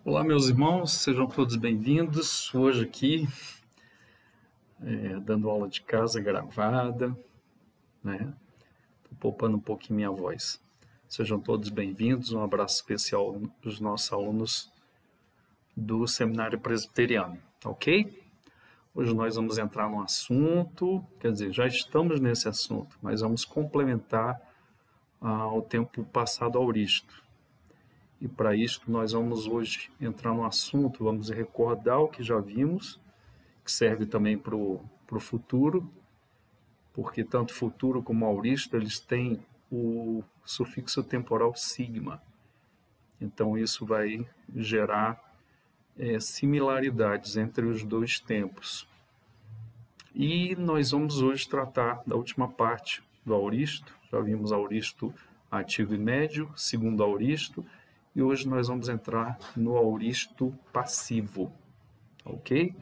Olá, meus irmãos, sejam todos bem-vindos. Hoje aqui, dando aula de casa gravada, né? Tô poupando um pouquinho minha voz. Sejam todos bem-vindos. Um abraço especial dos nossos alunos do Seminário Presbiteriano, ok? Hoje nós vamos entrar num assunto, quer dizer, já estamos nesse assunto, mas vamos complementar ao tempo passado auristo. E para isto nós vamos hoje entrar no assunto, vamos recordar o que já vimos, que serve também para o futuro, porque tanto futuro como auristo, eles têm o sufixo temporal sigma. Então isso vai gerar similaridades entre os dois tempos. E nós vamos hoje tratar da última parte do auristo. Já vimos auristo ativo e médio, segundo auristo, e hoje nós vamos entrar no auristo passivo, ok?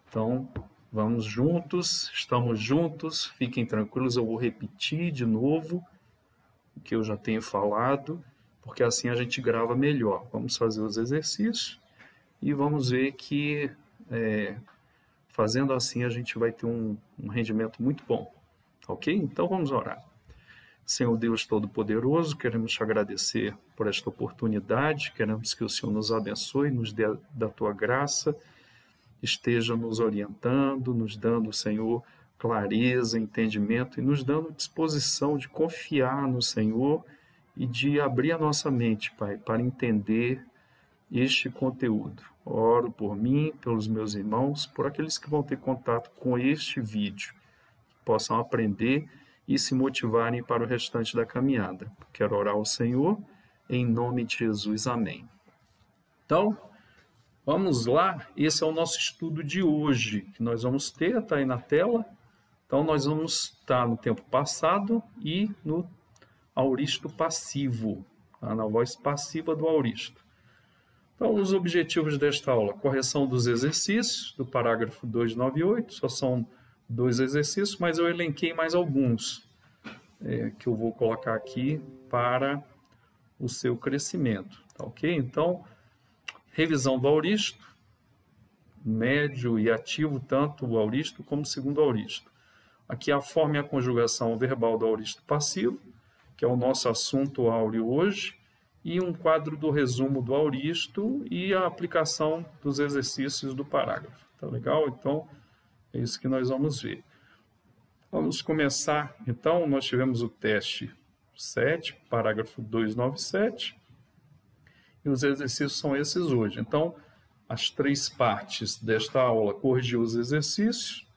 Então, vamos juntos, estamos juntos, fiquem tranquilos, eu vou repetir de novo o que eu já tenho falado, porque assim a gente grava melhor. Vamos fazer os exercícios e vamos ver que fazendo assim a gente vai ter um rendimento muito bom, ok? Então vamos orar. Senhor Deus Todo-Poderoso, queremos te agradecer por esta oportunidade, queremos que o Senhor nos abençoe, nos dê da tua graça, esteja nos orientando, nos dando, Senhor, clareza, entendimento e nos dando disposição de confiar no Senhor e de abrir a nossa mente, Pai, para entender este conteúdo. Oro por mim, pelos meus irmãos, por aqueles que vão ter contato com este vídeo, que possam aprender e se motivarem para o restante da caminhada. Quero orar ao Senhor, em nome de Jesus. Amém. Então, vamos lá. Esse é o nosso estudo de hoje, que nós vamos ter, está aí na tela. Então, nós vamos estar no tempo passado e no auristo passivo, tá? Na voz passiva do auristo. Então, os objetivos desta aula: correção dos exercícios, do parágrafo 298, só são 2 exercícios, mas eu elenquei mais alguns que eu vou colocar aqui para o seu crescimento, tá ok? Então, revisão do auristo, médio e ativo, tanto o auristo como o segundo auristo. Aqui a forma e a conjugação verbal do auristo passivo, que é o nosso assunto áureo hoje, e um quadro do resumo do auristo e a aplicação dos exercícios do parágrafo, tá legal? Então, é isso que nós vamos ver. Vamos começar, então, nós tivemos o teste 7, parágrafo 297, e os exercícios são esses hoje. Então, as 3 partes desta aula: corrigir os exercícios,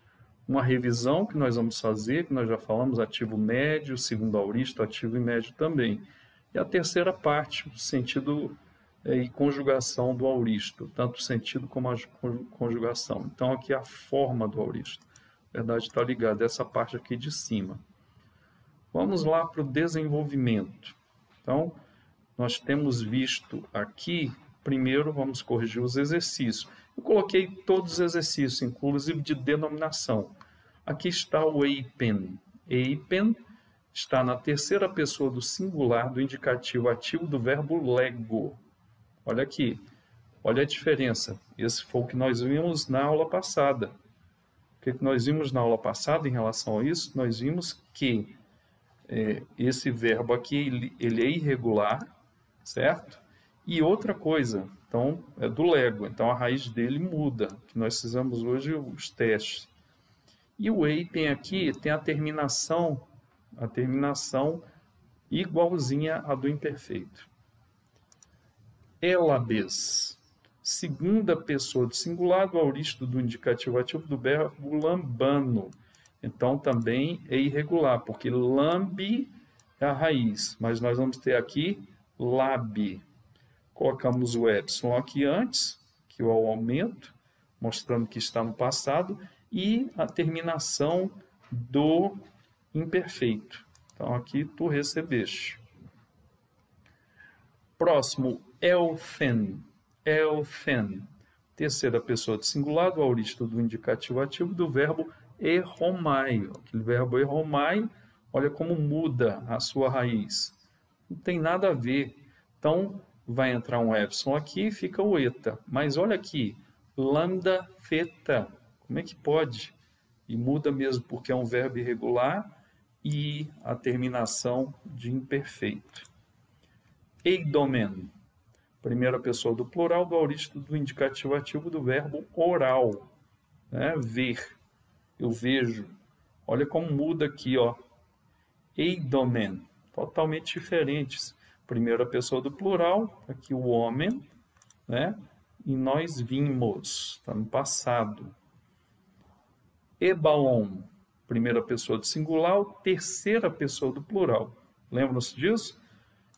uma revisão que nós vamos fazer, que nós já falamos, ativo médio, segundo auristo, ativo e médio também. E a terceira parte, o sentido e conjugação do auristo, tanto o sentido como a conjugação. Então, aqui é a forma do auristo. Na verdade, está ligado a essa parte aqui de cima. Vamos lá para o desenvolvimento. Então, nós temos visto aqui, primeiro vamos corrigir os exercícios. Eu coloquei todos os exercícios, inclusive de denominação. Aqui está o eipen. Eipen está na terceira pessoa do singular do indicativo ativo do verbo lego. Olha aqui, olha a diferença. Esse foi o que nós vimos na aula passada. O que nós vimos na aula passada em relação a isso? Nós vimos que esse verbo aqui ele é irregular, certo? E outra coisa, então, é do lego, então a raiz dele muda, que nós fizemos hoje os testes. E o eipen aqui tem a terminação igualzinha à do imperfeito. Elabes, segunda pessoa do singular do auristo do indicativo ativo do verbo lambano. Então também é irregular, porque lambe é a raiz, mas nós vamos ter aqui labe. Colocamos o epsilon aqui antes, que é o aumento, mostrando que está no passado, e a terminação do imperfeito. Então aqui tu recebeste. Próximo, elfen. Elfen, terceira pessoa do singular do auristo do indicativo ativo do verbo erromai. Aquele verbo erromai, olha como muda a sua raiz. Não tem nada a ver. Então, vai entrar um epsilon aqui e fica o eta. Mas olha aqui, lambda theta, como é que pode? E muda mesmo porque é um verbo irregular e a terminação de imperfeito. Eidomen, primeira pessoa do plural do auristo do indicativo ativo do verbo oral, né? Ver, eu vejo. Olha como muda aqui, ó. Eidomen, totalmente diferentes. Primeira pessoa do plural, aqui o homem, né? E nós vimos, está no passado. Ebalon, primeira pessoa do singular, terceira pessoa do plural. Lembram-se disso?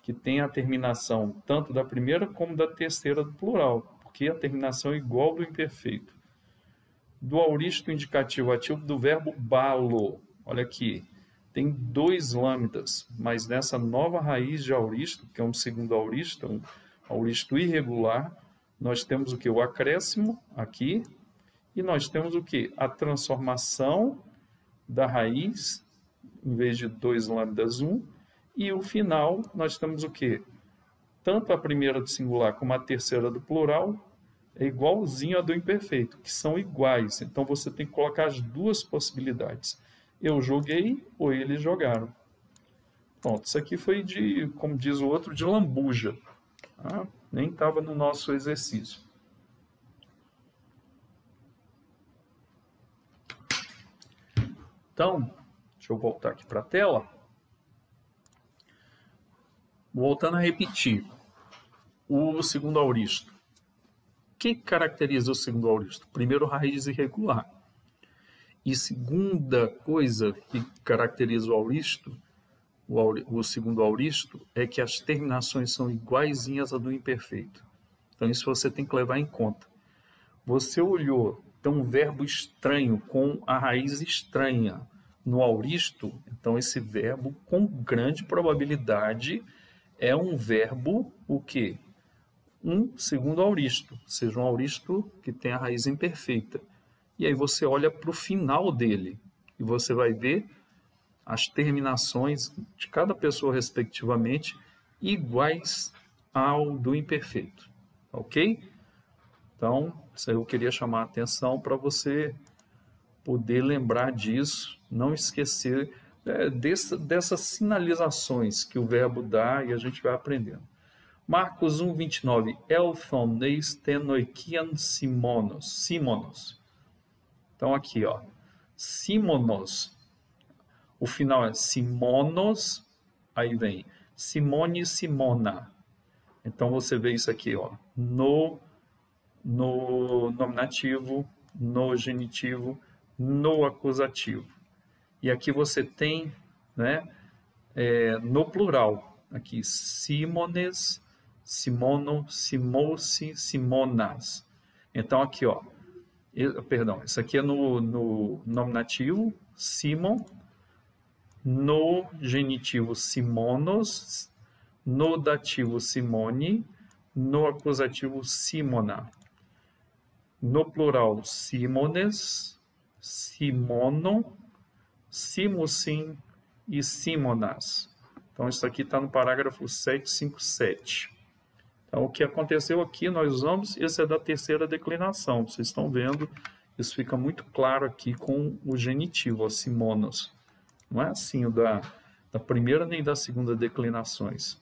Que tem a terminação tanto da primeira como da terceira do plural, porque a terminação é igual do imperfeito. Do auristo indicativo ativo do verbo balo. Olha aqui, tem 2 lambdas, mas nessa nova raiz de auristo, que é um segundo auristo, um auristo irregular, nós temos o que? O acréscimo aqui, e nós temos o que? A transformação da raiz, em vez de 2 lambdas, 1, e o final, nós temos o quê? Tanto a primeira do singular como a terceira do plural é igualzinho a do imperfeito, que são iguais. Então, você tem que colocar as 2 possibilidades. Eu joguei ou eles jogaram. Pronto, isso aqui foi de, como diz o outro, de lambuja. Tá? Nem estava no nosso exercício. Então, deixa eu voltar aqui para a tela. Voltando a repetir, o segundo auristo. O que caracteriza o segundo auristo? Primeiro, raiz irregular. E segunda coisa que caracteriza o auristo, o segundo auristo, é que as terminações são iguaizinhas a do imperfeito. Então, isso você tem que levar em conta. Você olhou, tem um verbo estranho com a raiz estranha no auristo, então esse verbo, com grande probabilidade, é um verbo, o quê? Um segundo auristo, ou seja, um auristo que tem a raiz imperfeita. E aí você olha para o final dele e você vai ver as terminações de cada pessoa, respectivamente, iguais ao do imperfeito. Ok? Então, eu queria chamar a atenção para você poder lembrar disso, não esquecer dessas sinalizações que o verbo dá e a gente vai aprendendo. Marcos 1:29. Elthon eis tenoikian Simonos. Então aqui, ó, Simonos. O final é Simonos, aí vem Simone, Simona. Então você vê isso aqui, ó, no nominativo, no genitivo, no acusativo. E aqui você tem, né, no plural, aqui Simones, Simono, Simouce, Simonas. Então aqui, ó, perdão, isso aqui é no nominativo, Simon, no genitivo Simonos, no dativo Simone, no acusativo Simona. No plural, Simones, Simono, Simusim e Simonas. Então, isso aqui está no parágrafo 757. Então, o que aconteceu aqui, nós usamos, esse é da terceira declinação. Vocês estão vendo, isso fica muito claro aqui com o genitivo, ó, Simonos. Não é assim o da primeira nem da segunda declinações.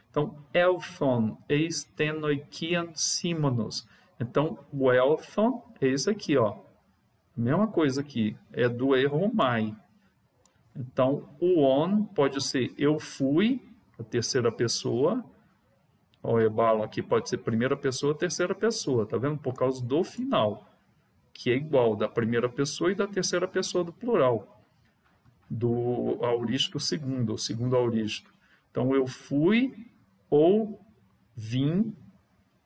Então, Elthon eis tenoikian Simonos. Então, o Elthon é esse aqui, ó. Mesma coisa aqui, é do erromai. Então, o on pode ser eu fui, a terceira pessoa. O ebalo aqui pode ser primeira pessoa, terceira pessoa, tá vendo? Por causa do final, que é igual da primeira pessoa e da terceira pessoa do plural, do auristo segundo, o segundo auristo. Então, eu fui ou vim,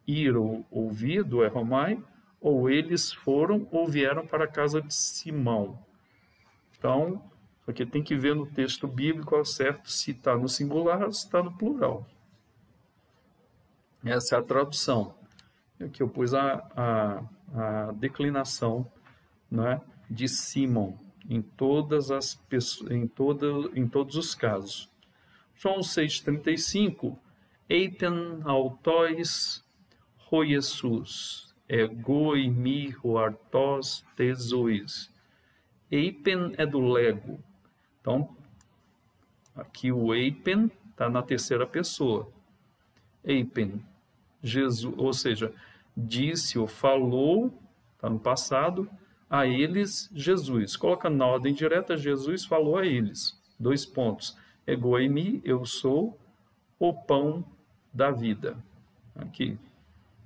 ir ou vir, do erromai, ou eles foram ou vieram para a casa de Simão. Então, aqui tem que ver no texto bíblico ao certo se está no singular ou se está no plural. Essa é a tradução. Aqui eu pus a declinação, né, de Simon em todas as pessoas, em todos os casos. João 6,35 Eipen autois ho Jesus, ego imi ho artos tesois. Eipen é do lego. Então, aqui o eipen está na terceira pessoa. Eipen, Jesus, ou seja, disse ou falou, está no passado, a eles Jesus. Coloca na ordem direta, Jesus falou a eles. 2 pontos. Ego eimi, eu sou o pão da vida. Aqui.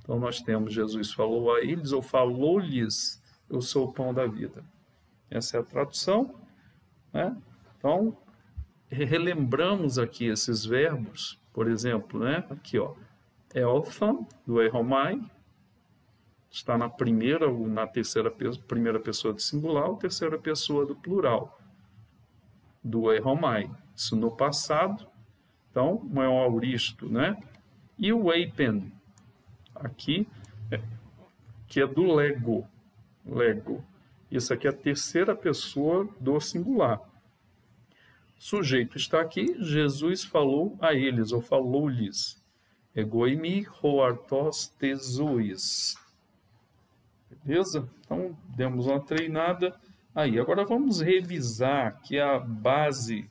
Então nós temos Jesus falou a eles ou falou-lhes, eu sou o pão da vida. Essa é a tradução, né? Então, relembramos aqui esses verbos, por exemplo, né? Aqui, ó, eltham, do eromai, está na primeira ou na primeira pessoa do singular ou terceira pessoa do plural, do eromai. Isso no passado, então, é um auristo, né? E o eipen, aqui, que é do lego, lego. Isso aqui é a terceira pessoa do singular. O sujeito está aqui, Jesus falou a eles, ou falou-lhes. Ego eimi ho artos tesois. Beleza? Então, demos uma treinada aí. Agora vamos revisar, que é a base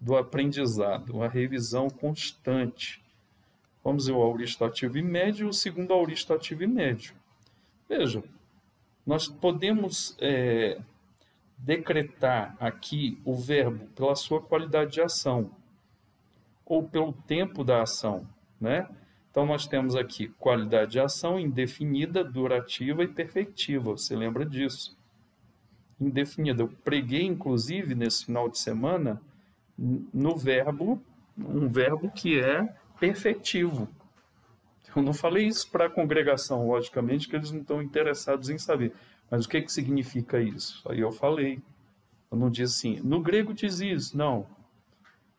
do aprendizado, a revisão constante. Vamos ver o auristo ativo e médio e o segundo auristo ativo e médio. Veja, nós podemos decretar aqui o verbo pela sua qualidade de ação ou pelo tempo da ação, né? Então, nós temos aqui qualidade de ação indefinida, durativa e perfectiva. Você lembra disso? Indefinida. Eu preguei, inclusive, nesse final de semana, no verbo, um verbo que é perfectivo. Eu não falei isso para a congregação, logicamente, que eles não estão interessados em saber. Mas o que significa isso? Aí eu falei. Eu não disse assim, no grego diz isso. Não.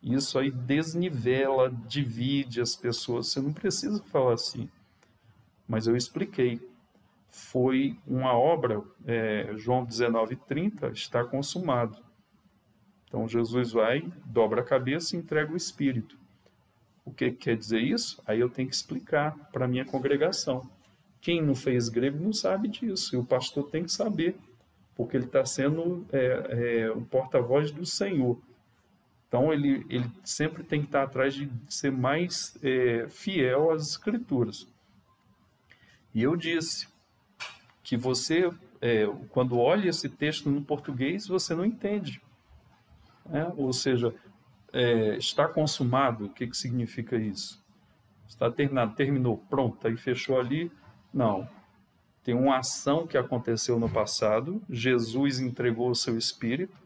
Isso aí desnivela, divide as pessoas. Você não precisa falar assim. Mas eu expliquei. Foi uma obra, João 19:30, está consumado. Então Jesus vai, dobra a cabeça e entrega o Espírito. O que quer dizer isso? Aí eu tenho que explicar para a minha congregação. Quem não fez grego não sabe disso, e o pastor tem que saber, porque ele está sendo o porta-voz do Senhor. Então, ele sempre tem que estar atrás de ser mais fiel às Escrituras. E eu disse que você, quando olha esse texto no português, você não entende. Ou seja, está consumado, o que significa isso? Está terminado, terminou, pronto, aí fechou ali. Não. Tem uma ação que aconteceu no passado, Jesus entregou o seu Espírito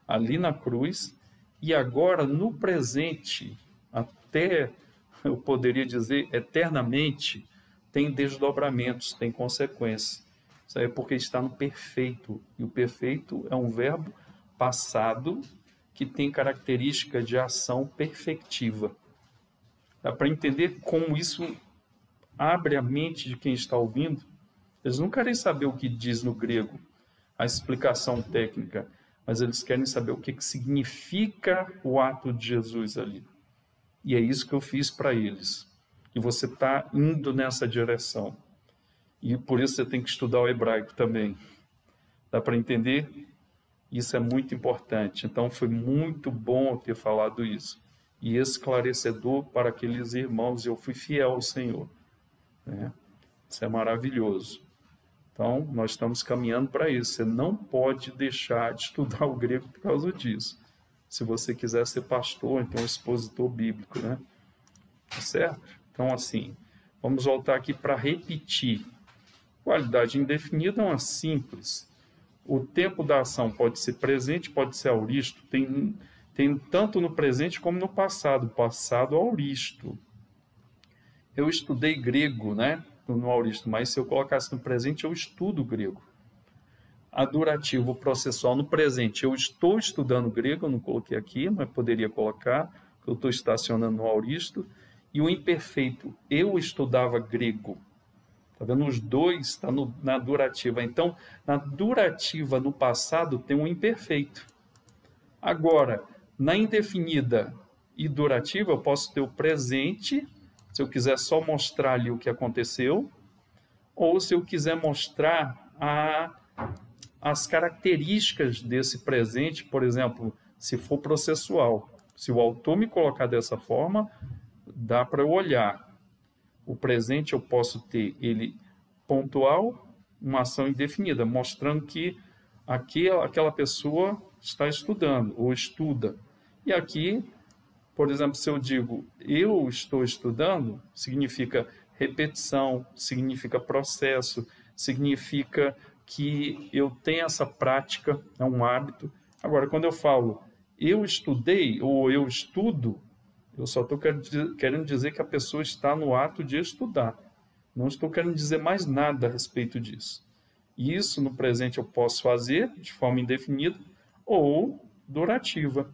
ali na cruz, e agora, no presente, até, eu poderia dizer, eternamente, tem desdobramentos, tem consequências. Isso aí é porque está no perfeito. E o perfeito é um verbo passado que tem característica de ação perfectiva. Dá para entender como isso abre a mente de quem está ouvindo? Eles não querem saber o que diz no grego, a explicação técnica, mas eles querem saber o que significa o ato de Jesus ali. E é isso que eu fiz para eles. E você está indo nessa direção. E por isso você tem que estudar o hebraico também. Dá para entender? Isso é muito importante. Então foi muito bom ter falado isso. E esclarecedor para aqueles irmãos. Eu fui fiel ao Senhor. Isso é maravilhoso. Então, nós estamos caminhando para isso. Você não pode deixar de estudar o grego por causa disso. Se você quiser ser pastor, então expositor bíblico, né? Tá certo? Então, assim, vamos voltar aqui para repetir. Qualidade indefinida é uma simples. O tempo da ação pode ser presente, pode ser auristo. Tem tanto no presente como no passado. Passado auristo. Eu estudei grego, né? No auristo, mas se eu colocasse no presente, eu estudo grego. A durativo processual no presente, eu estou estudando grego, eu não coloquei aqui, mas poderia colocar, eu estou estacionando no auristo. E o imperfeito, eu estudava grego. Está vendo? Os dois estão na durativa. Então, na durativa no passado tem um imperfeito. Agora, na indefinida e durativa, eu posso ter o presente Se eu quiser só mostrar ali o que aconteceu, ou se eu quiser mostrar as características desse presente, por exemplo, se for processual. Se o autor me colocar dessa forma, dá para eu olhar. O presente eu posso ter ele pontual, uma ação indefinida, mostrando que aquela pessoa está estudando ou estuda. E aqui, por exemplo, se eu digo eu estou estudando, significa repetição, significa processo, significa que eu tenho essa prática, é um hábito. Agora, quando eu falo eu estudei ou eu estudo, eu só estou querendo dizer que a pessoa está no ato de estudar. Não estou querendo dizer mais nada a respeito disso. Isso no presente eu posso fazer de forma indefinida ou durativa.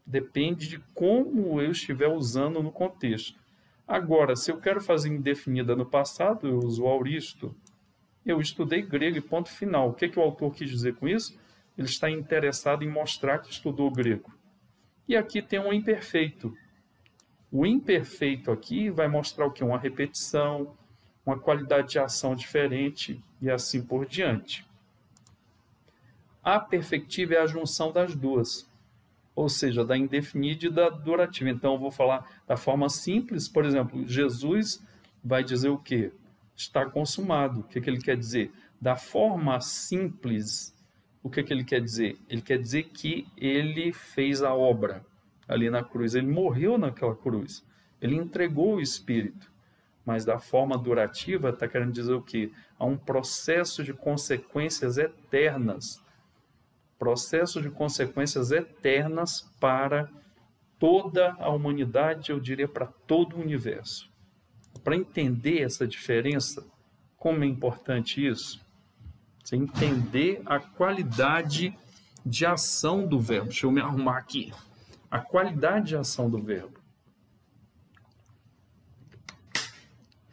Depende de como eu estiver usando no contexto. Agora, se eu quero fazer indefinida no passado, eu uso o auristo. Eu estudei grego e ponto final. O que o autor quis dizer com isso? Ele está interessado em mostrar que estudou grego. E aqui tem um imperfeito. O imperfeito aqui vai mostrar o quê? Uma repetição, uma qualidade de ação diferente e assim por diante. A perfectiva é a junção das duas, ou seja, da indefinida e da durativa. Então, eu vou falar da forma simples, por exemplo, Jesus vai dizer o quê? Está consumado. O que ele quer dizer? Da forma simples, o que ele quer dizer? Ele quer dizer que ele fez a obra ali na cruz. Ele morreu naquela cruz. Ele entregou o Espírito. Mas da forma durativa, está querendo dizer o quê? Há um processo de consequências eternas. Processo de consequências eternas para toda a humanidade, eu diria para todo o universo. Para entender essa diferença, como é importante isso? Você entender a qualidade de ação do verbo. Deixa eu me arrumar aqui. A qualidade de ação do verbo.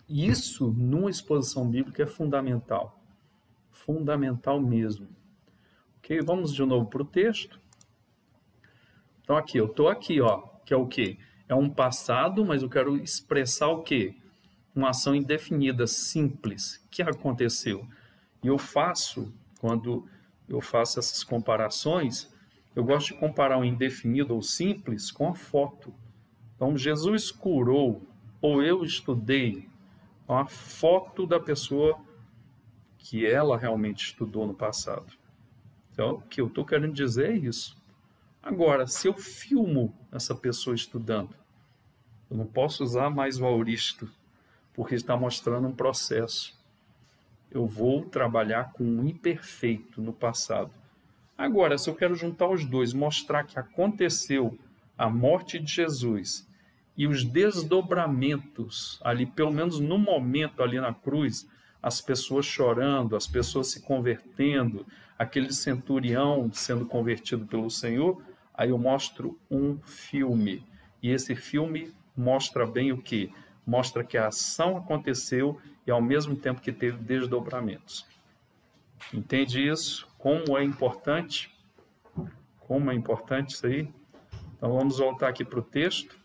Isso, numa exposição bíblica, é fundamental. Fundamental mesmo. Ok? Vamos de novo para o texto. Então, aqui, eu estou aqui, ó, que é o quê? É um passado, mas eu quero expressar o quê? Uma ação indefinida, simples, que aconteceu. E eu faço, quando eu faço essas comparações, eu gosto de comparar o indefinido ou simples com a foto. Então, Jesus curou, ou eu estudei, uma foto da pessoa que ela realmente estudou no passado. Então, o que eu estou querendo dizer é isso. Agora, se eu filmo essa pessoa estudando, eu não posso usar mais o auristo, porque está mostrando um processo. Eu vou trabalhar com um imperfeito no passado. Agora, se eu quero juntar os dois, mostrar que aconteceu a morte de Jesus e os desdobramentos ali, pelo menos no momento ali na cruz, as pessoas chorando, as pessoas se convertendo, aquele centurião sendo convertido pelo Senhor, aí eu mostro um filme. E esse filme mostra bem o quê? Mostra que a ação aconteceu e ao mesmo tempo que teve desdobramentos. Entende isso? Como é importante? Como é importante isso aí? Então vamos voltar aqui para o texto.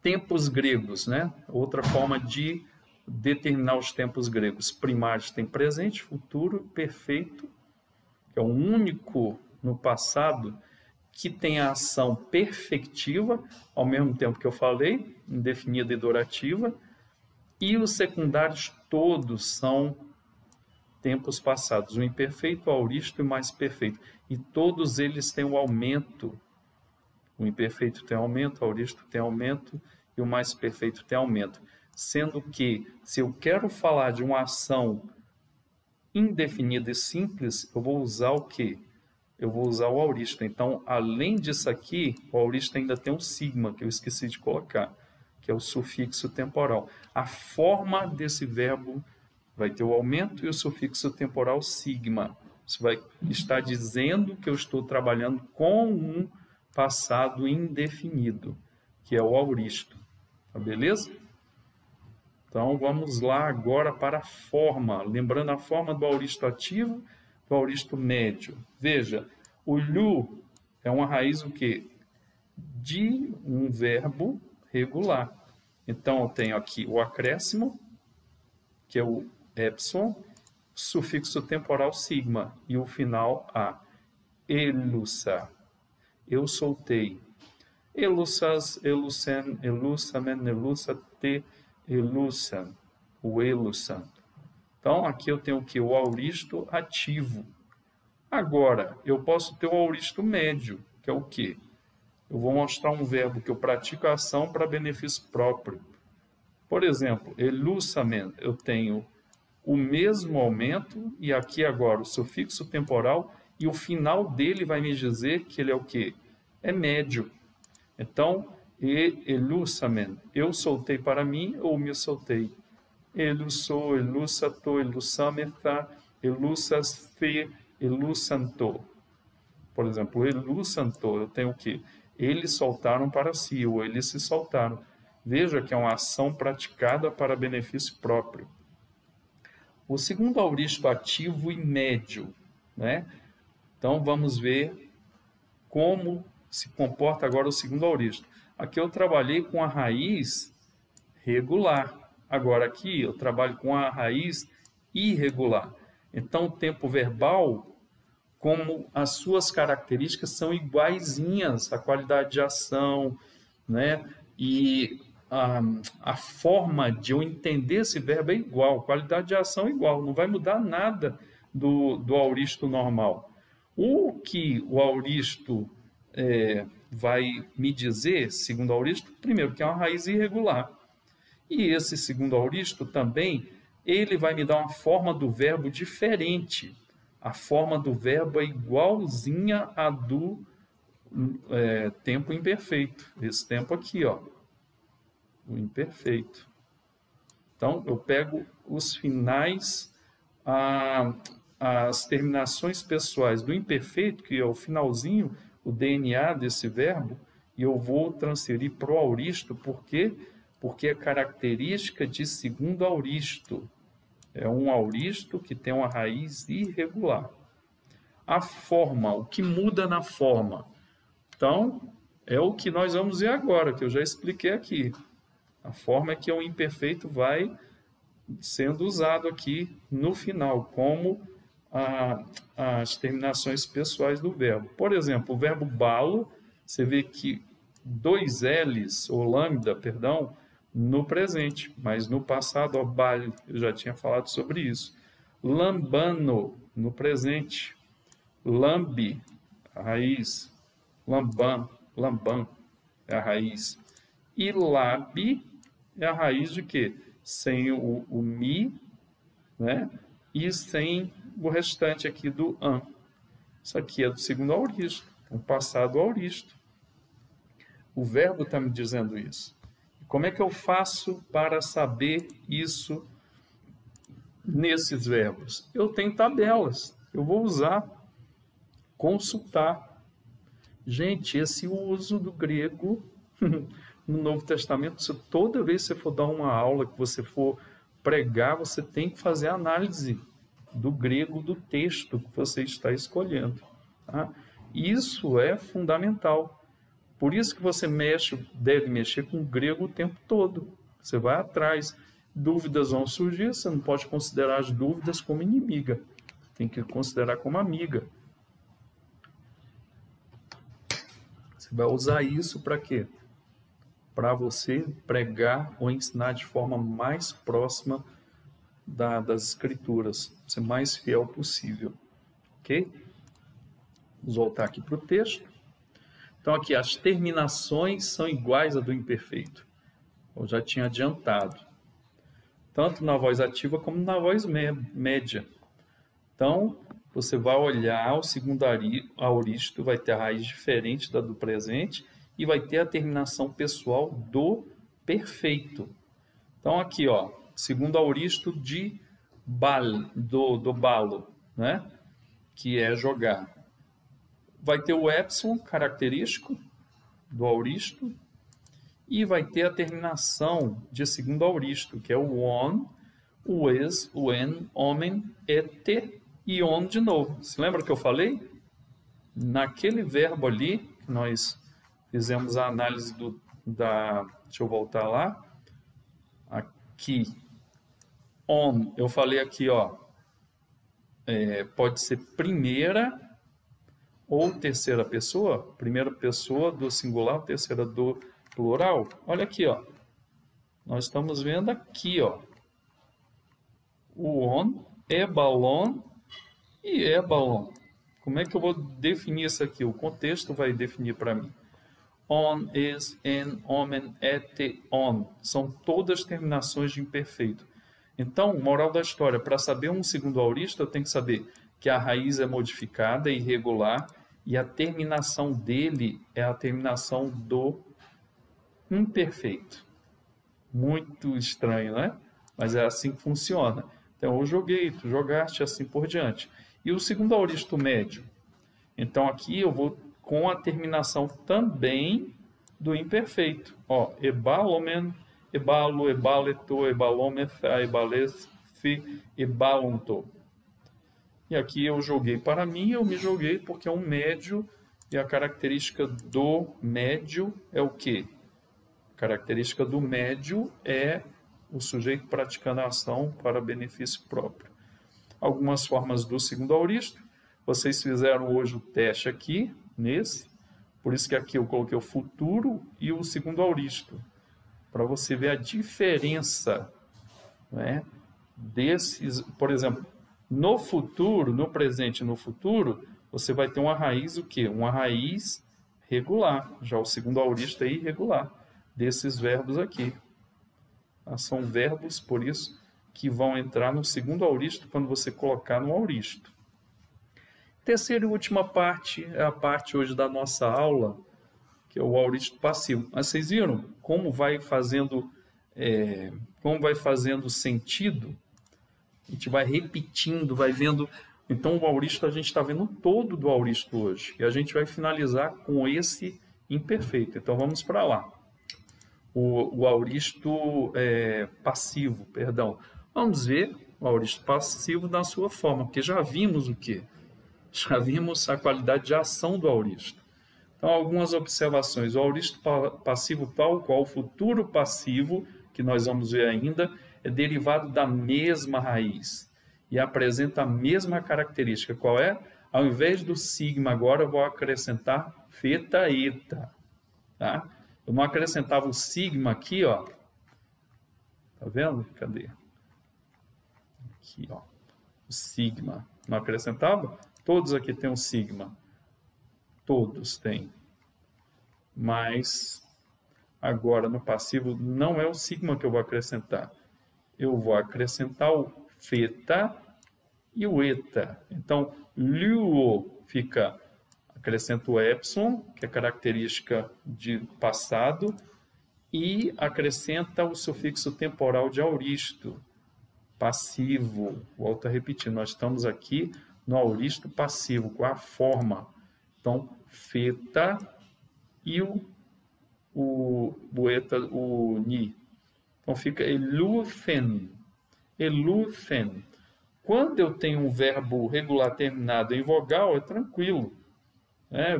Tempos gregos, né? Outra forma de determinar os tempos gregos. Primários tem presente, futuro, perfeito, que é o único no passado que tem a ação perfectiva, ao mesmo tempo que eu falei, indefinida e durativa, e os secundários todos são tempos passados, o imperfeito, o auristo e o mais perfeito. E todos eles têm um aumento. O imperfeito tem aumento, o auristo tem aumento e o mais perfeito tem aumento. Sendo que, se eu quero falar de uma ação indefinida e simples, eu vou usar o quê? Eu vou usar o auristo. Então, além disso aqui, o auristo ainda tem um sigma, que eu esqueci de colocar, que é o sufixo temporal. A forma desse verbo vai ter o aumento e o sufixo temporal sigma. Isso vai estar dizendo que eu estou trabalhando com um passado indefinido, que é o auristo. Tá beleza? Então, vamos lá agora para a forma. Lembrando a forma do auristo ativo, do auristo médio. Veja, o lu é uma raiz o quê? De um verbo regular. Então, eu tenho aqui o acréscimo, que é o epsilon, sufixo temporal sigma e o final a. Elusa, eu soltei. Elusas, elusen, elusamen, elusate, elusan, o elusan. Então, aqui eu tenho o que? O auristo ativo. Agora, eu posso ter o auristo médio, que é o quê? Eu vou mostrar um verbo que eu pratico a ação para benefício próprio. Por exemplo, elusamen, eu tenho o mesmo aumento, e aqui agora o sufixo temporal, e o final dele vai me dizer que ele é o quê? É médio. Então, elusamen, eu soltei para mim ou me soltei. Elusou, elusato, elusametha, elusasfe, elusanto. Por exemplo, elusanto, eu tenho o quê? Eles soltaram para si, ou eles se soltaram. Veja que é uma ação praticada para benefício próprio. O segundo auristo ativo e médio, né? Então, vamos ver como se comporta agora o segundo auristo. Aqui eu trabalhei com a raiz regular. Agora aqui eu trabalho com a raiz irregular. Então, o tempo verbal, como as suas características são iguaizinhas, a qualidade de ação, né? E a forma de eu entender esse verbo é igual, qualidade de ação é igual, não vai mudar nada do auristo normal. O que o auristo vai me dizer, segundo auristo, primeiro, que é uma raiz irregular. E esse segundo auristo também, ele vai me dar uma forma do verbo diferente. A forma do verbo é igualzinha à do tempo imperfeito. Esse tempo aqui, ó, o imperfeito. Então, eu pego os finais, as terminações pessoais do imperfeito, que é o finalzinho, o DNA desse verbo, e eu vou transferir para o auristo. Por quê? Porque é característica de segundo auristo. É um auristo que tem uma raiz irregular. A forma, o que muda na forma? Então, é o que nós vamos ver agora, que eu já expliquei aqui. A forma é que o imperfeito vai sendo usado aqui no final, como as terminações pessoais do verbo. Por exemplo, o verbo balo, você vê que dois L's, ou lambda, perdão, no presente, mas no passado, ó, bale, eu já tinha falado sobre isso. Lambano, no presente. Lambi, a raiz. Lamban, lamban, é a raiz. E labi é a raiz de quê? Sem o mi, né? E sem o restante aqui do an. Isso aqui é do segundo auristo, o passado auristo. O verbo está me dizendo isso. Como é que eu faço para saber isso nesses verbos? Eu tenho tabelas. Eu vou usar consultar. Gente, esse uso do grego no Novo Testamento, se toda vez que você for dar uma aula, que você for pregar, você tem que fazer a análise do grego do texto que você está escolhendo. Tá? Isso é fundamental. Por isso que você deve mexer com o grego o tempo todo. Você vai atrás. Dúvidas vão surgir, você não pode considerar as dúvidas como inimiga. Tem que considerar como amiga. Você vai usar isso para quê? Para você pregar ou ensinar de forma mais próxima das escrituras. Ser mais fiel possível. Ok? Vamos voltar aqui para o texto. Então, aqui, as terminações são iguais à do imperfeito. Eu já tinha adiantado. Tanto na voz ativa como na voz média. Então, você vai olhar o segundo auristo, vai ter a raiz diferente da do presente e vai ter a terminação pessoal do perfeito. Então, aqui, ó, segundo auristo de do balo, né? Que é jogar. Vai ter o epsilon característico do auristo e vai ter a terminação de segundo auristo, que é o on, o es, o en, homem, et e on de novo. Se lembra que eu falei? Naquele verbo ali, que nós fizemos a análise deixa eu voltar lá, que on, eu falei aqui, ó, pode ser primeira ou terceira pessoa, primeira pessoa do singular, terceira do plural. Olha aqui, ó. Nós estamos vendo aqui, ó, o on, é balão e é balão. Como é que eu vou definir isso aqui? O contexto vai definir para mim. On, is, en, omen, et, on. São todas terminações de imperfeito. Então, moral da história, para saber um segundo aorista, eu tenho que saber que a raiz é modificada, é irregular, e a terminação dele é a terminação do imperfeito. Muito estranho, né? Mas é assim que funciona. Então, eu joguei, tu jogaste, assim por diante. E o segundo aoristo médio? Então, aqui eu vou com a terminação também do imperfeito. Ó, ebalomen, ebalo, ebaleto, ebalometh, ebalefi, ebalonto. E aqui eu joguei para mim, eu me joguei porque é um médio, e a característica do médio é o quê? A característica do médio é o sujeito praticando a ação para benefício próprio. Algumas formas do segundo aoristo. Vocês fizeram hoje o teste aqui, nesse. Por isso que aqui eu coloquei o futuro e o segundo aoristo. Para você ver a diferença, né, desses. Por exemplo, no futuro, no presente e no futuro, você vai ter uma raiz o quê? Uma raiz regular. Já o segundo aoristo é irregular. Desses verbos aqui. São verbos, por isso, que vão entrar no segundo aoristo quando você colocar no aoristo. Terceira e última parte é a parte hoje da nossa aula, que é o aoristo passivo. Mas vocês viram como vai fazendo sentido? A gente vai repetindo, vai vendo. Então, o aoristo, a gente está vendo todo do aoristo hoje. E a gente vai finalizar com esse imperfeito. Então, vamos para lá. O aoristo passivo, perdão. Vamos ver o aoristo passivo na sua forma, porque já vimos o quê? Já vimos a qualidade de ação do aoristo. Então, algumas observações. O aoristo passivo, tal qual o futuro passivo, que nós vamos ver ainda, é derivado da mesma raiz e apresenta a mesma característica. Qual é? Ao invés do sigma, agora eu vou acrescentar theta, eta. Tá? Eu não acrescentava o sigma aqui, ó. Tá vendo? Cadê? Aqui, ó. O sigma. Não acrescentava? Todos aqui têm um sigma. Todos têm. Mas agora no passivo não é o sigma que eu vou acrescentar. Eu vou acrescentar o theta e o eta. Então, luo fica... Acrescento o epsilon, que é característica de passado, e acrescenta o sufixo temporal de aoristo, passivo. Volto a repetir, nós estamos aqui no aoristo passivo, com a forma. Então, theta e o ni. Então, fica elufen. Elufen. Quando eu tenho um verbo regular terminado em vogal, é tranquilo.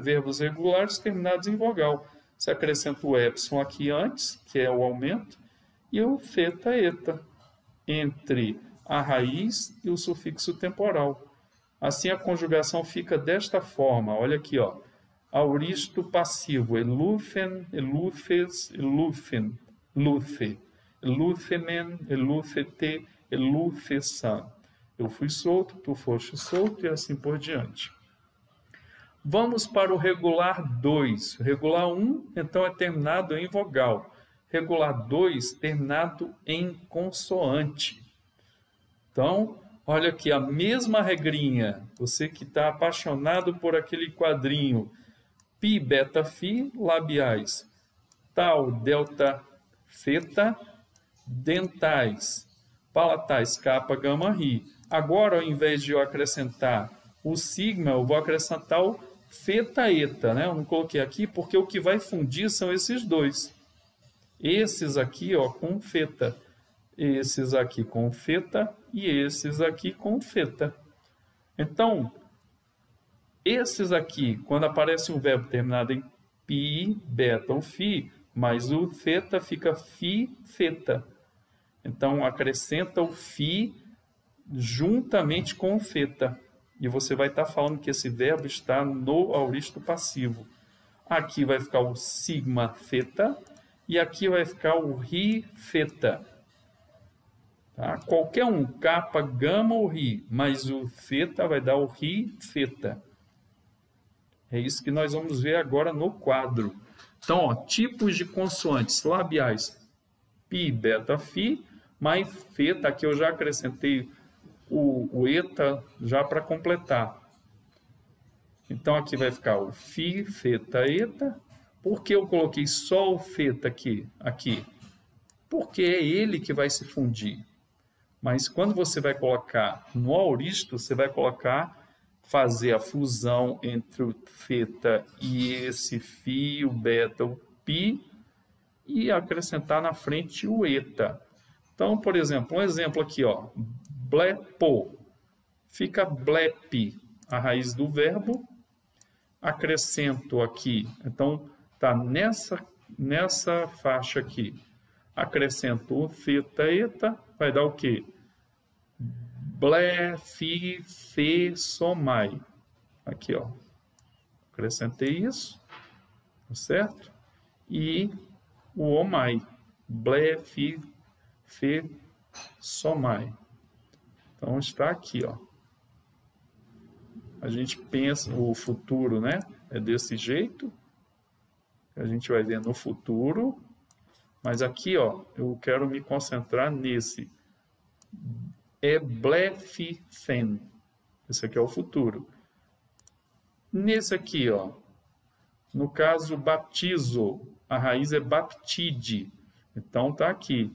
Verbos regulares terminados em vogal. Você acrescenta o epsilon aqui antes, que é o aumento, e o theta, eta, entre a raiz e o sufixo temporal. Assim, a conjugação fica desta forma. Olha aqui, ó. Aoristo passivo. Elufen, elufes, elufen, lufe. Elufemen, elufete, elufesan. Eu fui solto, tu foste solto, e assim por diante. Vamos para o regular 2. Regular 1, então, é terminado em vogal. Regular 2, terminado em consoante. Então, olha aqui, a mesma regrinha. Você que está apaixonado por aquele quadrinho. Pi, beta, fi, labiais. Tal, delta, theta, dentais. Palatais, kappa, gama, ri. Agora, ao invés de eu acrescentar o sigma, eu vou acrescentar o theta, eta, né? Eu não coloquei aqui porque o que vai fundir são esses dois. Esses aqui, ó, com theta. Esses aqui com theta e esses aqui com theta. Então, esses aqui, quando aparece um verbo terminado em pi, beta ou fi, mas o theta fica fi, theta. Então, acrescenta o fi juntamente com o feta. E você vai estar falando que esse verbo está no auristo passivo. Aqui vai ficar o sigma feta e aqui vai ficar o ri feta. Tá? Qualquer um, kappa, gama ou ri, mas o feta vai dar o ri feta. É isso que nós vamos ver agora no quadro. Então, ó, tipos de consoantes labiais: pi, beta, fi, mais feta. Aqui eu já acrescentei o eta já para completar. Então, aqui vai ficar o fi, feta, eta. Por que eu coloquei só o feta aqui? Porque é ele que vai se fundir. Mas quando você vai colocar no auristo, você vai fazer a fusão entre o feta e esse fi, o beta, o pi, e acrescentar na frente o eta. Então, por exemplo, um exemplo aqui, ó, blepo, fica blep, a raiz do verbo, acrescento aqui, então tá nessa faixa aqui, acrescento o feta, eta, vai dar o quê? Ble, fi, fe, somai. Aqui, ó. Acrescentei isso, tá certo? E o omai. Ble, fi, fe, somai. Então, está aqui, ó. A gente pensa, o futuro, né? É desse jeito. A gente vai ver no futuro. Mas aqui, ó, eu quero me concentrar nesse. É blefifen. Esse aqui é o futuro. Nesse aqui, ó, no caso, baptizo, a raiz é baptide. Então, tá aqui.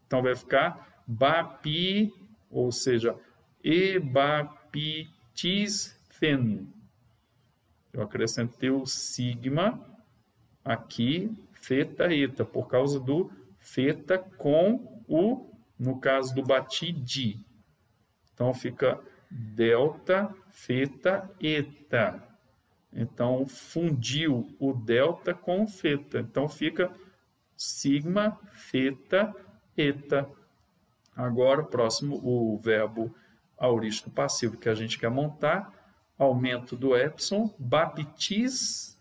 Então, vai ficar bapi, ou seja, ebapitisfen. Eu acrescentei o sigma aqui, feta, eta, por causa do feta com o, no caso do batidi. Então, fica delta, feta, eta. Então, fundiu o delta com o feta. Então, fica sigma, feta, eta. Agora, o próximo, o verbo auristo passivo que a gente quer montar, aumento do epsilon, baptiz,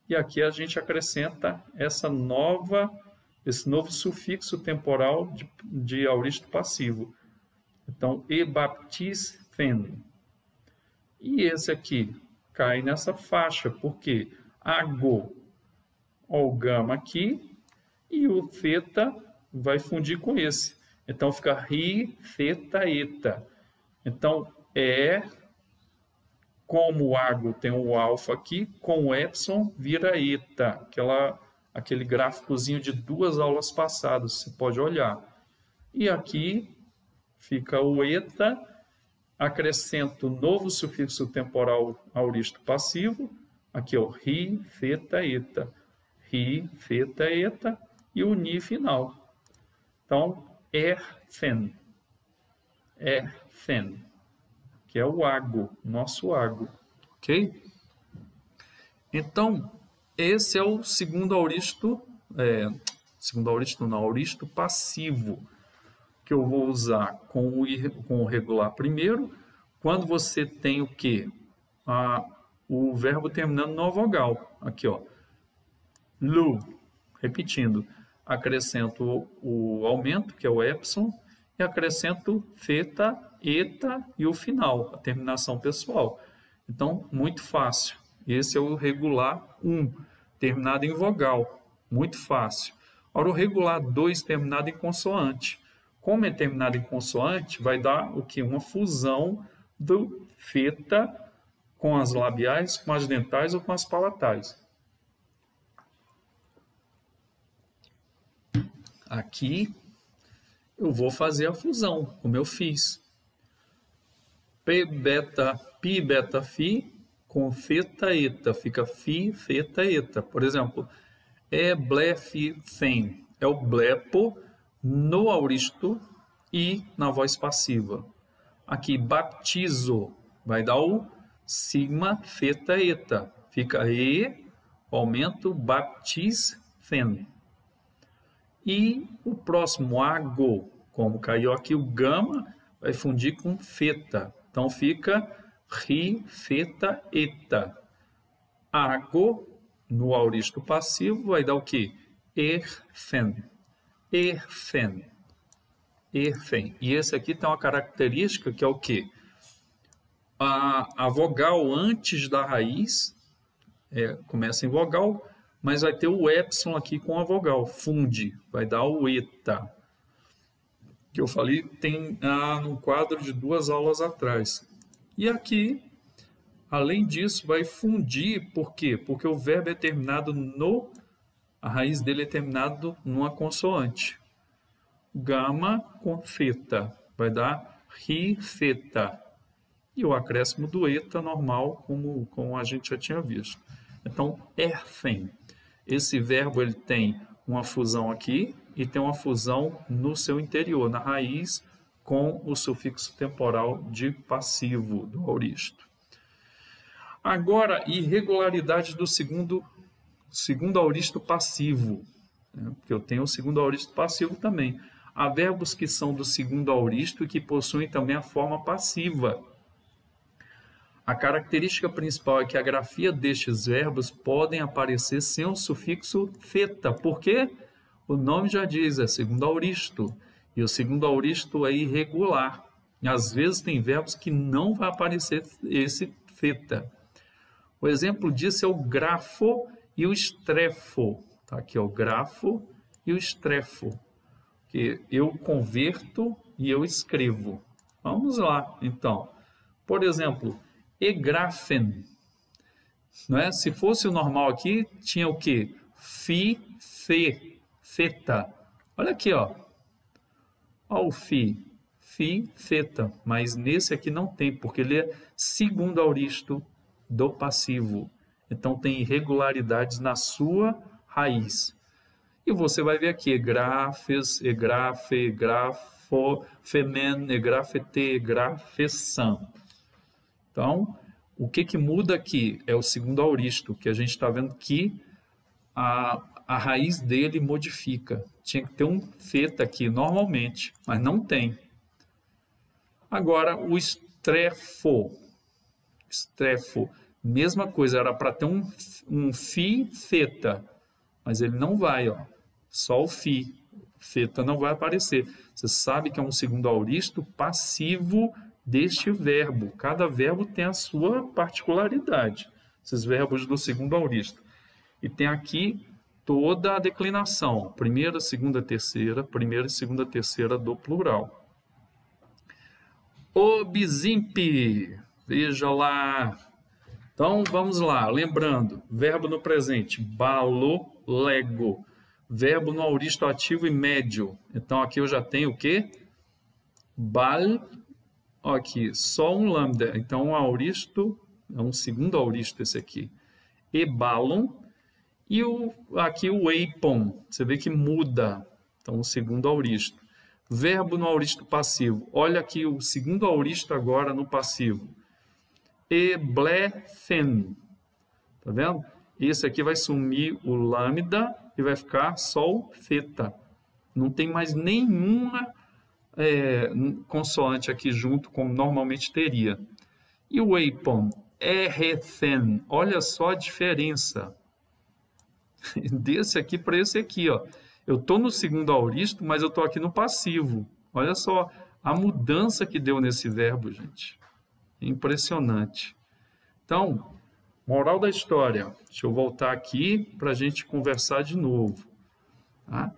e aqui a gente acrescenta esse novo sufixo temporal de auristo passivo. Então, ebaptisfen. E esse aqui cai nessa faixa, porque ago, o gama aqui, e o feta vai fundir com esse. Então, fica ri, feta, eta. Então, como o ago tem o alfa aqui, com o epsilon vira eta. Aquele gráficozinho de 2 aulas passadas, você pode olhar. E aqui fica o eta, acrescento novo sufixo temporal auristo passivo, aqui é o ri, feta, eta. Ri, feta, eta e o ni final. Então, erfen, que é o ago, nosso ago, ok? Então, esse é o segundo auristo, auristo passivo, que eu vou usar com o regular primeiro, quando você tem o quê? O verbo terminando na vogal, aqui, ó, lu, repetindo, acrescento o aumento, que é o epsilon, e acrescento feta, eta e o final, a terminação pessoal. Então, muito fácil. Esse é o regular 1, terminado em vogal. Muito fácil. Agora, o regular 2, terminado em consoante. Como é terminado em consoante, vai dar o quê? Uma fusão do feta com as labiais, com as dentais ou com as palatais. Aqui eu vou fazer a fusão, como eu fiz. Pi, beta, fi, com feta, eta. Fica fi, feta, eta. Por exemplo, blefifen. É o blepo no auristo e na voz passiva. Aqui, baptizo. Vai dar o sigma, feta, eta. Fica aumento, baptisfen. E o próximo, ago, Como caiu aqui o gama, vai fundir com feta. Então fica ri, feta, eta. Ago, no auristo passivo, vai dar o quê? Erfen. Erfen. Erfen. E esse aqui tem uma característica que é o quê? A vogal antes da raiz, começa em vogal, mas vai ter o epsilon aqui com a vogal, funde, vai dar o eta. Que eu falei tem no quadro de 2 aulas atrás. E aqui, além disso, vai fundir, por quê? Porque o verbo é terminado a raiz dele é terminado numa consoante. Gama com feta, vai dar ri, feta. E o acréscimo do eta normal, como a gente já tinha visto. Então, erfen. Esse verbo ele tem uma fusão aqui e tem uma fusão no seu interior, na raiz, com o sufixo temporal de passivo do auristo. Agora, irregularidade do segundo auristo passivo, porque eu tenho o segundo auristo passivo também. Há verbos que são do segundo auristo e que possuem também a forma passiva. A característica principal é que a grafia destes verbos podem aparecer sem o sufixo feta. Por quê? O nome já diz, é segundo auristo. E o segundo auristo é irregular. E às vezes tem verbos que não vai aparecer esse feta. O exemplo disso é o grafo e o estrefo. Tá aqui, o grafo e o estrefo. Que eu converto e eu escrevo. Vamos lá, então. Por exemplo, egrafen. Não é? Se fosse o normal aqui, tinha o quê? Fi, fe, feta. Olha aqui, ó. Olha o fi, feta. Mas nesse aqui não tem, porque ele é segundo auristo do passivo. Então tem irregularidades na sua raiz. E você vai ver aqui, egrafes, egrafe, egrafo, femen, egrafete, egrafesan. Então, o que muda aqui é o segundo auristo, que a gente está vendo que a raiz dele modifica. Tinha que ter um feta aqui normalmente, mas não tem. Agora, o estrefo. Estrefo, mesma coisa, era para ter um fi, feta, mas ele não vai, ó. Só o fi, feta não vai aparecer. Você sabe que é um segundo auristo passivo deste verbo. Cada verbo tem a sua particularidade, esses verbos do segundo auristo. E tem aqui toda a declinação, primeira, segunda, terceira, primeira, segunda, terceira do plural. Obzimpe, veja lá. Então, vamos lá, lembrando, verbo no presente, balo, lego. Verbo no auristo ativo e médio. Então, aqui eu já tenho o quê? Bal, aqui, só um lambda. Então, um auristo, é um segundo auristo esse aqui. Ebalon. E aqui o eipon. Você vê que muda. Então, o segundo auristo. Verbo no auristo passivo. Olha aqui o segundo auristo agora no passivo. Eblefen. Tá vendo? Esse aqui vai sumir o lambda e vai ficar só o feta. Não tem mais nenhuma consoante aqui junto, como normalmente teria. E o eipon, errefen. Olha só a diferença desse aqui para esse aqui, ó. Eu estou no segundo auristo, mas eu estou aqui no passivo. Olha só a mudança que deu nesse verbo, gente. Impressionante. Então, moral da história. Deixa eu voltar aqui para a gente conversar de novo. Tá?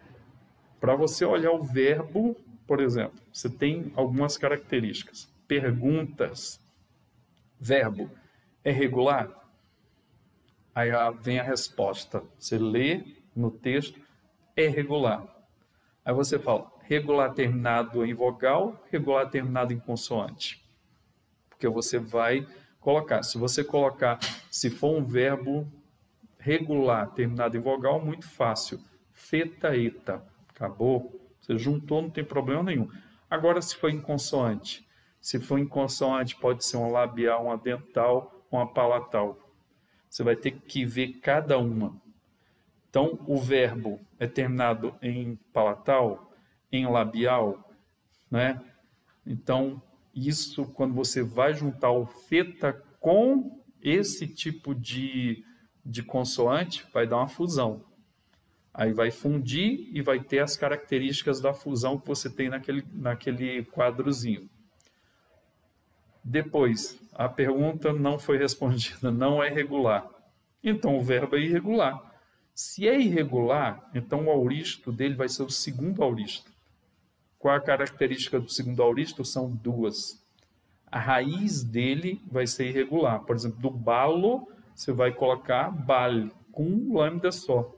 Para você olhar o verbo, por exemplo, você tem algumas características. Perguntas. Verbo é regular? Aí vem a resposta. Você lê no texto, é regular. Aí você fala, regular terminado em vogal, regular terminado em consoante. Porque você vai colocar. Se você colocar, se for um verbo regular terminado em vogal, muito fácil. Feta, eta. Acabou. Você juntou, não tem problema nenhum. Agora, se for em consoante. Se for em consoante, pode ser um labial, uma dental, uma palatal. Você vai ter que ver cada uma. Então, o verbo é terminado em palatal, em labial, né? Então, isso, quando você vai juntar o θ com esse tipo de consoante, vai dar uma fusão. Aí vai fundir e vai ter as características da fusão que você tem naquele quadrozinho. Depois, a pergunta não foi respondida, não é regular. Então, o verbo é irregular. Se é irregular, então o auristo dele vai ser o segundo auristo. Qual a característica do segundo auristo? São duas. A raiz dele vai ser irregular. Por exemplo, do balo, você vai colocar bale, com um lambda só.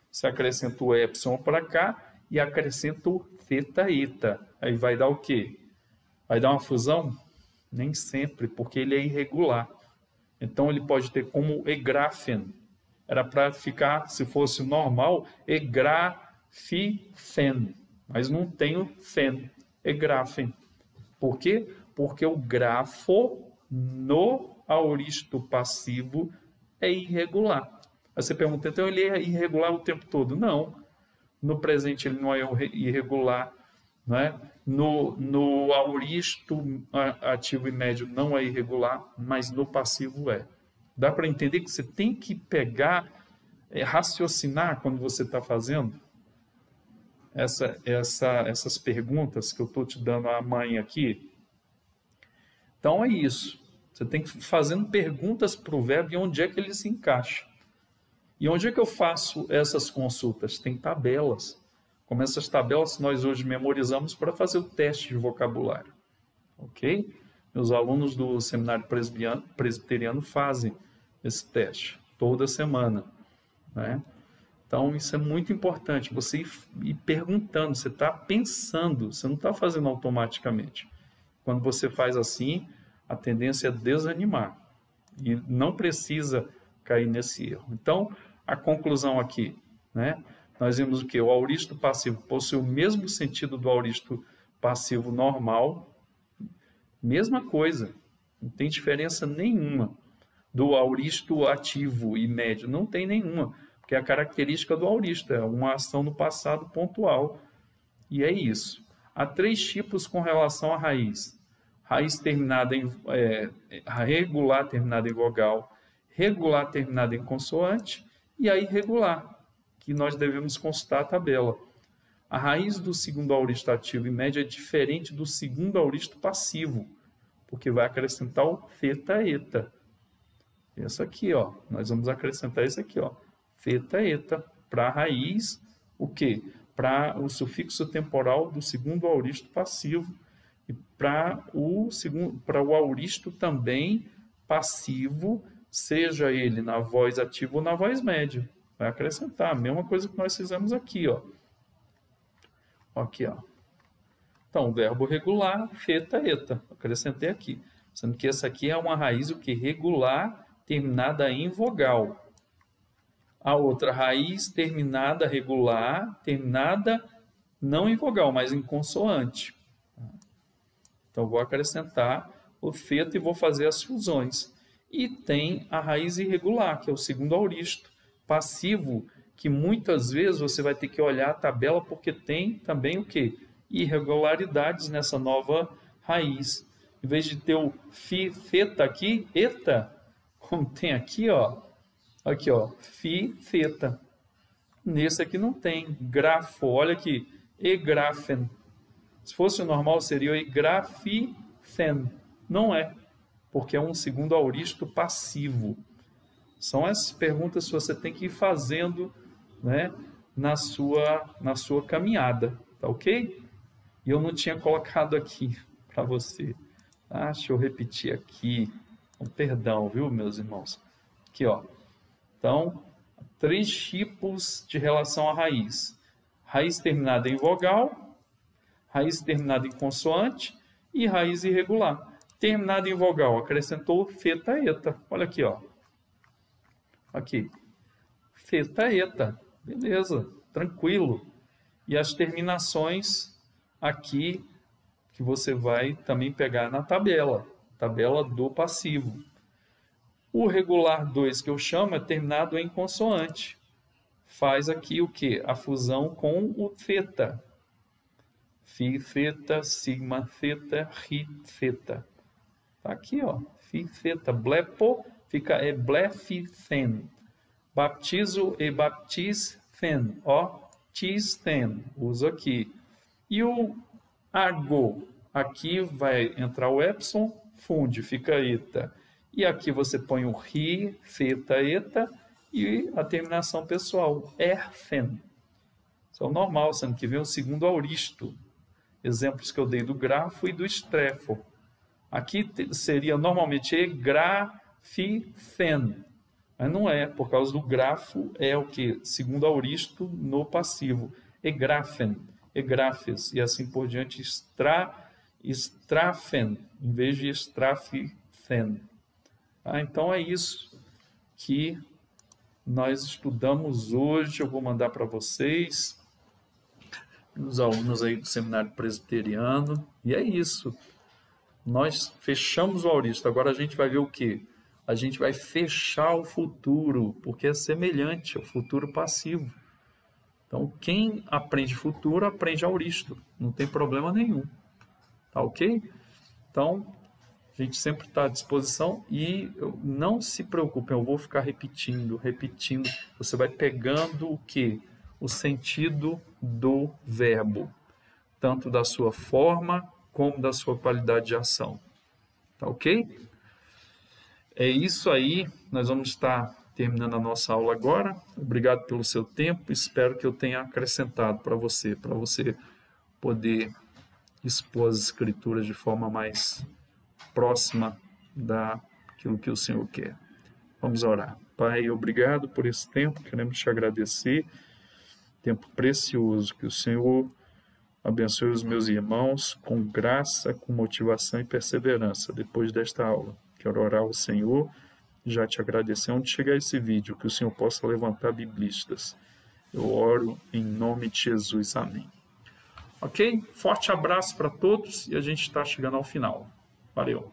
Você acrescenta o epsilon para cá e acrescenta o θ, eta. Aí vai dar o quê? Vai dar uma fusão? Nem sempre, porque ele é irregular. Então, ele pode ter como egrafen. Era para ficar, se fosse normal, egrafifen. Mas não tem o fen, egrafen. Por quê? Porque o grafo no auristo passivo é irregular. Aí você pergunta, então ele é irregular o tempo todo? Não. No presente ele não é irregular, não é? No auristo ativo e médio não é irregular, mas no passivo é. Dá para entender que você tem que pegar, raciocinar quando você está fazendo essas perguntas que eu estou te dando a mãe aqui. Então é isso. Você tem que ir fazendo perguntas para o verbo e onde é que ele se encaixa. E onde é que eu faço essas consultas? Tem tabelas. Como essas tabelas nós hoje memorizamos para fazer o teste de vocabulário. Ok? Meus alunos do seminário presbiteriano fazem esse teste toda semana, né? Então, isso é muito importante, você ir perguntando, você está pensando, você não está fazendo automaticamente. Quando você faz assim, a tendência é desanimar. E não precisa cair nesse erro. Então, a conclusão aqui, né? Nós vimos o que? O auristo passivo possui o mesmo sentido do auristo passivo normal. Mesma coisa, não tem diferença nenhuma. Do auristo ativo e médio, não tem nenhuma. Porque é a característica do auristo, é uma ação no passado pontual. E é isso. Há 3 tipos com relação à raiz. Raiz terminada em regular terminada em vogal, regular terminada em consoante e a irregular, que nós devemos consultar a tabela. A raiz do segundo auristo ativo e médio é diferente do segundo auristo passivo, porque vai acrescentar o θ, eta. Essa aqui, ó, nós vamos acrescentar esse aqui, ó, θ, eta, para a raiz, o quê? Para o sufixo temporal do segundo auristo passivo e para o auristo também passivo, seja ele na voz ativa ou na voz média. Vai acrescentar a mesma coisa que nós fizemos aqui, ó. Aqui, ó. Então, o verbo regular, θ, eta. Acrescentei aqui. Sendo que essa aqui é uma raiz o que? Regular, terminada em vogal. A outra raiz terminada regular, terminada não em vogal, mas em consoante. Então, vou acrescentar o θ e vou fazer as fusões. E tem a raiz irregular, que é o segundo auristo passivo, que muitas vezes você vai ter que olhar a tabela porque tem também o quê? Irregularidades nessa nova raiz. Em vez de ter o θ aqui, eta, como tem aqui, ó, φ, θ. Nesse aqui não tem. Grafo, olha aqui, egrafen. Se fosse o normal, seria o egrafifen. Não é, porque é um segundo auristo passivo. São essas perguntas que você tem que ir fazendo, né, na sua caminhada, tá ok? E eu não tinha colocado aqui para você. Deixa eu repetir aqui. Perdão, viu, meus irmãos? Aqui, ó. Então, 3 tipos de relação à raiz. Raiz terminada em vogal, raiz terminada em consoante e raiz irregular. Terminada em vogal, acrescentou θ, eta. Olha aqui, ó. Aqui. θ, eta. Beleza, tranquilo. E as terminações aqui que você vai também pegar na tabela do passivo. O regular 2 que eu chamo é terminado em consoante. Faz aqui o quê? A fusão com o θ. Φι θeta, sigma θeta, ρι θeta. Tá aqui, ó. Φι θeta. Blepo fica blefithen. Baptizo e baptisthen. Ó, tisthen. Uso aqui. E o argo. Aqui vai entrar o epsilon, funde, fica eta. E aqui você põe o ri, θeta, eta e a terminação pessoal, erfen. Isso é o normal, sendo que vem o segundo auristo. Exemplos que eu dei do grafo e do estrefo. Aqui seria normalmente egrafithen, mas não é, por causa do grafo é o que? Segundo auristo no passivo. Egrafen, egrafes, e assim por diante, estrafen, em vez de estrafithen. Então é isso que nós estudamos hoje. Eu vou mandar para vocês, os alunos aí do Seminário Presbiteriano, e é isso. Nós fechamos o auristo. Agora a gente vai ver o quê? A gente vai fechar o futuro, porque é semelhante ao futuro passivo. Então, quem aprende futuro, aprende auristo. Não tem problema nenhum. Tá ok? Então, a gente sempre está à disposição e não se preocupem, eu vou ficar repetindo. Você vai pegando o quê? O sentido do verbo, tanto da sua forma como da sua qualidade de ação. Tá ok? É isso aí, nós vamos estar terminando a nossa aula agora. Obrigado pelo seu tempo, espero que eu tenha acrescentado para você poder expor as escrituras de forma mais próxima daquilo que o Senhor quer. Vamos orar. Pai, obrigado por esse tempo, queremos te agradecer, tempo precioso, que o Senhor abençoe os meus irmãos com graça, com motivação e perseverança depois desta aula. Quero orar ao Senhor, já te agradecer onde chegar esse vídeo, que o Senhor possa levantar biblistas. Eu oro em nome de Jesus. Amém. Ok? Forte abraço para todos e a gente está chegando ao final. Valeu!